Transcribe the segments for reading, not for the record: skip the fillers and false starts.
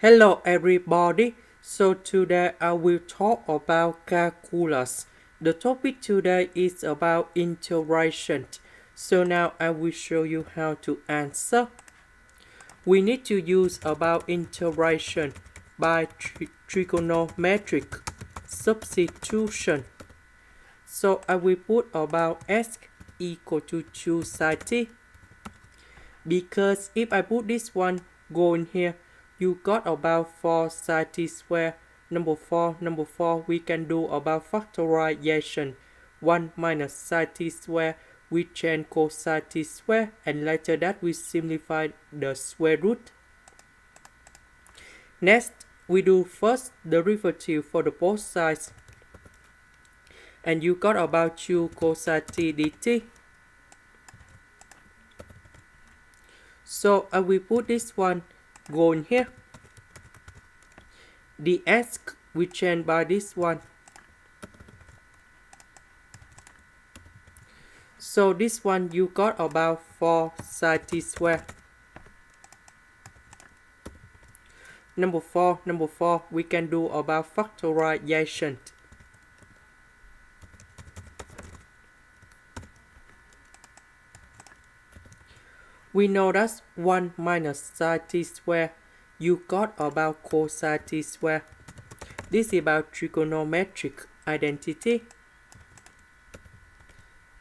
Hello everybody, so today I will talk about calculus. The topic today is about integration. So now I will show you how to answer. We need to use about integration by trigonometric substitution. So I will put about s equal to 2 sine t. Because if I put this one go in here, you got about 4 sine t square. Number 4, we can do about factorization. 1 minus sine t square, we change cosine t square, and later that we simplify the square root. Next, we do first derivative for the both sides. And you got about 2 cosine t dt. So I will put this one go in here. The s we change by this one. So this one you got about 4 sine t square. Number 4, we can do about factorization. We know that 1 minus sine t square, you got about cosine t square. This is about trigonometric identity.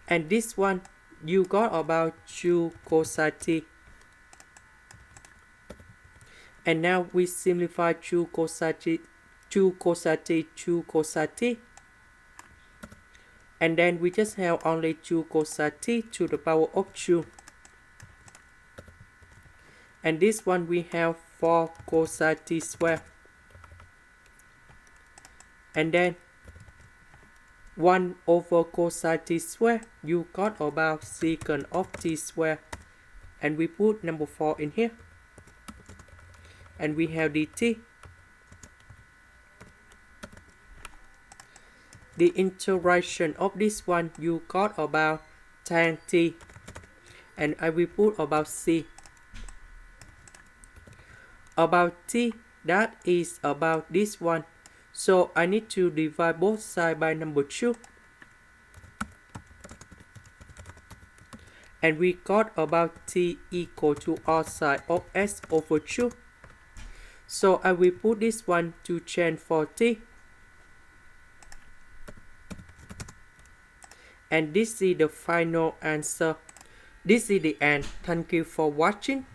And this one, you got about 2 cosine t. And now we simplify 2 cosine t, 2 cosine t, 2 cosine t. And then we just have only 2 cosine t to the power of 2. And this one we have 4 cosine t square. And then 1 over cosine t square, you got about secant of t square. And we put number 4 in here. And we have dt. The integration of this one, you got about tan t. And I will put about c. About t, that is about this one. So I need to divide both sides by number 2. And we got about t equal to r sine of s over 2. So I will put this one to change for t. And this is the final answer. This is the end. Thank you for watching.